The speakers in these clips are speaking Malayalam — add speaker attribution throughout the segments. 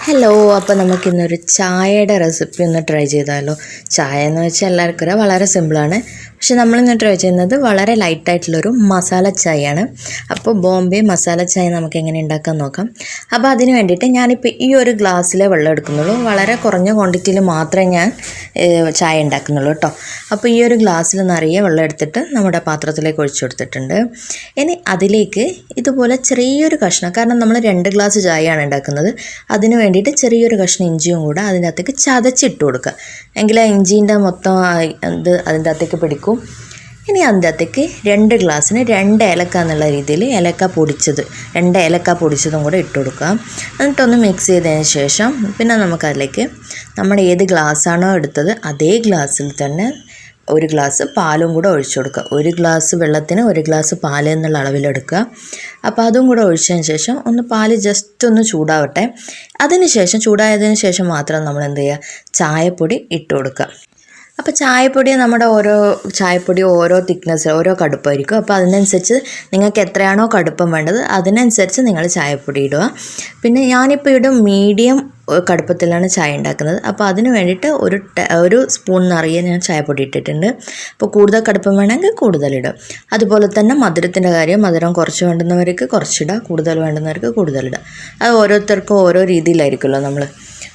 Speaker 1: ഹലോ, അപ്പോൾ നമുക്കിന്നൊരു ചായയുടെ റെസിപ്പി ഒന്ന് ട്രൈ ചെയ്താലോ. ചായ എന്ന് വെച്ചാൽ എല്ലാവർക്കും അറിയാം, വളരെ സിമ്പിളാണ്. പക്ഷെ നമ്മളിന്ന് ട്രൈ ചെയ്യുന്നത് വളരെ ലൈറ്റായിട്ടുള്ളൊരു മസാല ചായയാണ്. അപ്പോൾ ബോംബെ മസാല ചായ നമുക്ക് എങ്ങനെ ഉണ്ടാക്കാൻ നോക്കാം. അപ്പോൾ അതിന് വേണ്ടിയിട്ട് ഞാനിപ്പോൾ ഈ ഒരു ഗ്ലാസ്സിലെ വെള്ളം എടുക്കുന്നുള്ളൂ. വളരെ കുറഞ്ഞ ക്വാണ്ടിറ്റിയിൽ മാത്രമേ ഞാൻ ചായ ഉണ്ടാക്കുന്നുള്ളൂ കേട്ടോ. അപ്പോൾ ഈ ഒരു ഗ്ലാസ്സിൽ നിറയെ വെള്ളം എടുത്തിട്ട് നമ്മുടെ പാത്രത്തിലേക്ക് ഒഴിച്ചു കൊടുത്തിട്ടുണ്ട്. ഇനി അതിലേക്ക് ഇതുപോലെ ചെറിയൊരു കഷ്ണം, കാരണം നമ്മൾ 2 ഗ്ലാസ് ചായയാണ് ഉണ്ടാക്കുന്നത്, അതിന് വേണ്ടിയിട്ട് ചെറിയൊരു കഷ്ണം ഇഞ്ചിയും കൂടെ അതിൻ്റെ അകത്തേക്ക് ചതച്ചിട്ട് കൊടുക്കുക. എങ്കിൽ ആ ഇഞ്ചീൻ്റെ മൊത്തം ഇത് അതിൻ്റെ അകത്തേക്ക് പിടിക്കും. ഇനി അതിൻ്റെ അകത്തേക്ക് 2 ഗ്ലാസ്സിന് 2 ഏലക്ക എന്നുള്ള രീതിയിൽ രണ്ട് ഏലക്ക പൊടിച്ചതും കൂടെ ഇട്ട് കൊടുക്കുക. എന്നിട്ടൊന്ന് മിക്സ് ചെയ്തതിന് ശേഷം പിന്നെ നമുക്കതിലേക്ക് നമ്മൾ ഏത് ഗ്ലാസ്സാണോ എടുത്തത് അതേ ഗ്ലാസ്സിൽ തന്നെ 1 ഗ്ലാസ് പാലും കൂടെ ഒഴിച്ചു കൊടുക്കുക. 1 ഗ്ലാസ് വെള്ളത്തിന് 1 ഗ്ലാസ് പാൽ എന്നുള്ള അളവിലെടുക്കുക. അപ്പോൾ അതും കൂടെ ഒഴിച്ചതിന് ശേഷം ഒന്ന് പാല് ജസ്റ്റ് ഒന്ന് ചൂടാവട്ടെ. ചൂടായതിന് ശേഷം മാത്രം നമ്മൾ എന്ത് ചെയ്യുക, ചായപ്പൊടി ഇട്ട് കൊടുക്കുക. അപ്പോൾ ചായപ്പൊടി നമ്മുടെ ഓരോ തിക്നെസ്, ഓരോ കടുപ്പമായിരിക്കും. അപ്പോൾ അതിനനുസരിച്ച് നിങ്ങൾക്ക് എത്രയാണോ കടുപ്പം വേണ്ടത് അതിനനുസരിച്ച് നിങ്ങൾ ചായപ്പൊടി ഇടുക. പിന്നെ ഞാനിപ്പോൾ ഇവിടെ മീഡിയം കടുപ്പത്തിലാണ് ചായ ഉണ്ടാക്കുന്നത്. അപ്പോൾ അതിന് വേണ്ടിയിട്ട് ഒരു സ്പൂൺ നിറയെ ഞാൻ ചായപ്പൊടി ഇട്ടിട്ടുണ്ട്. അപ്പോൾ കൂടുതൽ കടുപ്പം വേണമെങ്കിൽ കൂടുതലിടുക. അതുപോലെ തന്നെ മധുരത്തിൻ്റെ കാര്യം, മധുരം കുറച്ച് വേണ്ടുന്നവർക്ക് കുറച്ചിടുക, കൂടുതൽ വേണ്ടുന്നവർക്ക് കൂടുതലിടുക. അത് ഓരോരുത്തർക്കും ഓരോ രീതിയിലായിരിക്കുമല്ലോ നമ്മൾ.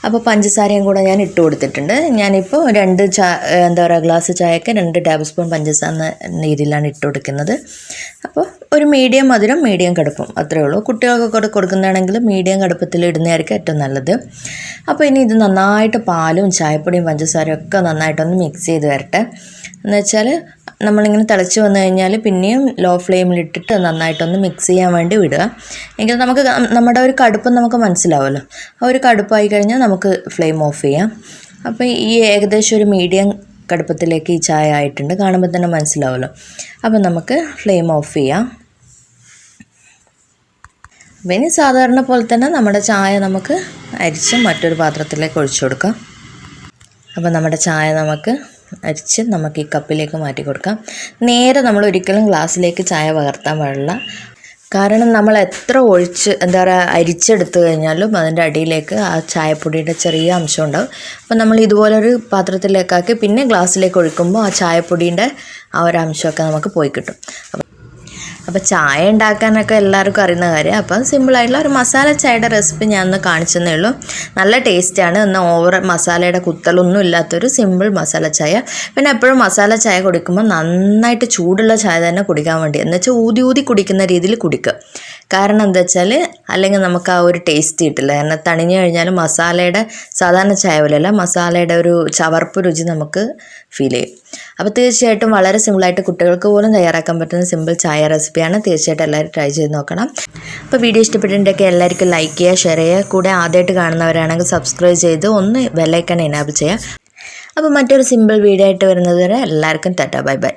Speaker 1: അപ്പോൾ പഞ്ചസാരയും കൂടെ ഞാൻ ഇട്ട് കൊടുത്തിട്ടുണ്ട്. ഞാനിപ്പോൾ ഗ്ലാസ് ചായക്ക് 2 ടേബിൾ സ്പൂൺ പഞ്ചസാര എന്ന രീതിയിലാണ് ഇട്ട് കൊടുക്കുന്നത്. അപ്പോൾ ഒരു മീഡിയം മധുരം, മീഡിയം കടുപ്പം, അത്രയേ ഉള്ളൂ. കുട്ടികൾക്കൊക്കെ കൊടുക്കുന്നതാണെങ്കിൽ മീഡിയം കടുപ്പത്തിൽ ഇടുന്നതായിരിക്കും ഏറ്റവും നല്ലത്. അപ്പോൾ ഇനി ഇത് നന്നായിട്ട് പാലും ചായപ്പൊടിയും പഞ്ചസാരയും ഒക്കെ നന്നായിട്ടൊന്ന് മിക്സ് ചെയ്ത് വരട്ടെ. എന്നുവെച്ചാൽ നമ്മളിങ്ങനെ തിളച്ച് വന്നു കഴിഞ്ഞാൽ പിന്നെയും ലോ ഫ്ലെയിമിലിട്ടിട്ട് നന്നായിട്ടൊന്ന് മിക്സ് ചെയ്യാൻ വേണ്ടി വിടുക. എങ്കിൽ നമുക്ക് നമ്മുടെ ഒരു കടുപ്പം നമുക്ക് മനസ്സിലാവുമല്ലോ. ആ ഒരു കടുപ്പായി കഴിഞ്ഞാൽ നമുക്ക് ഫ്ലെയിം ഓഫ് ചെയ്യാം. അപ്പോൾ ഈ ഏകദേശം ഒരു മീഡിയം കടുപ്പത്തിലേക്ക് ഈ ചായ ആയിട്ടുണ്ട്, കാണുമ്പോൾ തന്നെ മനസ്സിലാവുമല്ലോ. അപ്പോൾ നമുക്ക് ഫ്ലെയിം ഓഫ് ചെയ്യാം. പിന്നെ സാധാരണ പോലെ തന്നെ നമ്മുടെ ചായ നമുക്ക് അരിച്ച് മറ്റൊരു പാത്രത്തിലേക്ക് ഒഴിച്ചു കൊടുക്കാം. അപ്പോൾ നമ്മുടെ ചായ നമുക്ക് ഈ കപ്പിലേക്ക് മാറ്റി കൊടുക്കാം. നേരെ നമ്മൾ ഒരിക്കലും ഗ്ലാസ്സിലേക്ക് ചായ പകർത്താൻ പാടില്ല. കാരണം നമ്മൾ എത്ര അരിച്ചെടുത്ത് കഴിഞ്ഞാലും അതിൻ്റെ അടിയിലേക്ക് ആ ചായപ്പൊടിയുടെ ചെറിയ അംശം ഉണ്ടാവും. അപ്പോൾ നമ്മൾ ഇതുപോലൊരു പാത്രത്തിലേക്കാക്കി പിന്നെ ഗ്ലാസ്സിലേക്ക് ഒഴിക്കുമ്പോൾ ആ ചായപ്പൊടീൻ്റെ ആ ഒരു അംശമൊക്കെ നമുക്ക് പോയി കിട്ടും. അപ്പോൾ ചായ ഉണ്ടാക്കാനൊക്കെ എല്ലാവർക്കും അറിയുന്ന കാര്യം. അപ്പം സിമ്പിളായിട്ടുള്ള ഒരു മസാല ചായയുടെ റെസിപ്പി ഞാൻ ഒന്ന് കാണിച്ചെന്നേ ഉള്ളൂ. നല്ല ടേസ്റ്റാണ്. എന്നാൽ ഓവർ മസാലയുടെ കുത്തലൊന്നും ഇല്ലാത്തൊരു സിമ്പിൾ മസാല ചായ. പിന്നെ എപ്പോഴും മസാല ചായ കുടിക്കുമ്പോൾ നന്നായിട്ട് ചൂടുള്ള ചായ തന്നെ കുടിക്കാൻ വേണ്ടി, എന്നുവെച്ചാൽ ഊതി കുടിക്കുന്ന രീതിയിൽ കുടിക്കുക. കാരണം എന്താ വെച്ചാൽ അല്ലെങ്കിൽ നമുക്ക് ആ ഒരു ടേസ്റ്റ് കിട്ടില്ല. കാരണം തണിഞ്ഞു കഴിഞ്ഞാൽ മസാലയുടെ സാധാരണ ചായ പോലെയല്ല, മസാലയുടെ ഒരു ചവർപ്പ് രുചി നമുക്ക് ഫീൽ ചെയ്യും. അപ്പോൾ തീർച്ചയായിട്ടും വളരെ സിമ്പിളായിട്ട് കുട്ടികൾക്ക് പോലും തയ്യാറാക്കാൻ പറ്റുന്ന സിമ്പിൾ ചായ റെസിപ്പിയാണ്. തീർച്ചയായിട്ടും എല്ലാവരും ട്രൈ ചെയ്ത് നോക്കണം. അപ്പോൾ വീഡിയോ ഇഷ്ടപ്പെട്ടിട്ടുണ്ടെങ്കിൽ എല്ലാവർക്കും ലൈക്ക് ചെയ്യുക, ഷെയർ ചെയ്യുക. കൂടെ ആദ്യമായിട്ട് കാണുന്നവരാണെങ്കിൽ സബ്സ്ക്രൈബ് ചെയ്ത് ഒന്ന് ബെൽ ഐക്കൺ എനേബിൾ ചെയ്യുക. അപ്പോൾ മറ്റൊരു സിമ്പിൾ വീഡിയോ ആയിട്ട് വരുന്നത് വരെ എല്ലാവർക്കും ടാറ്റാ, ബൈ ബൈ.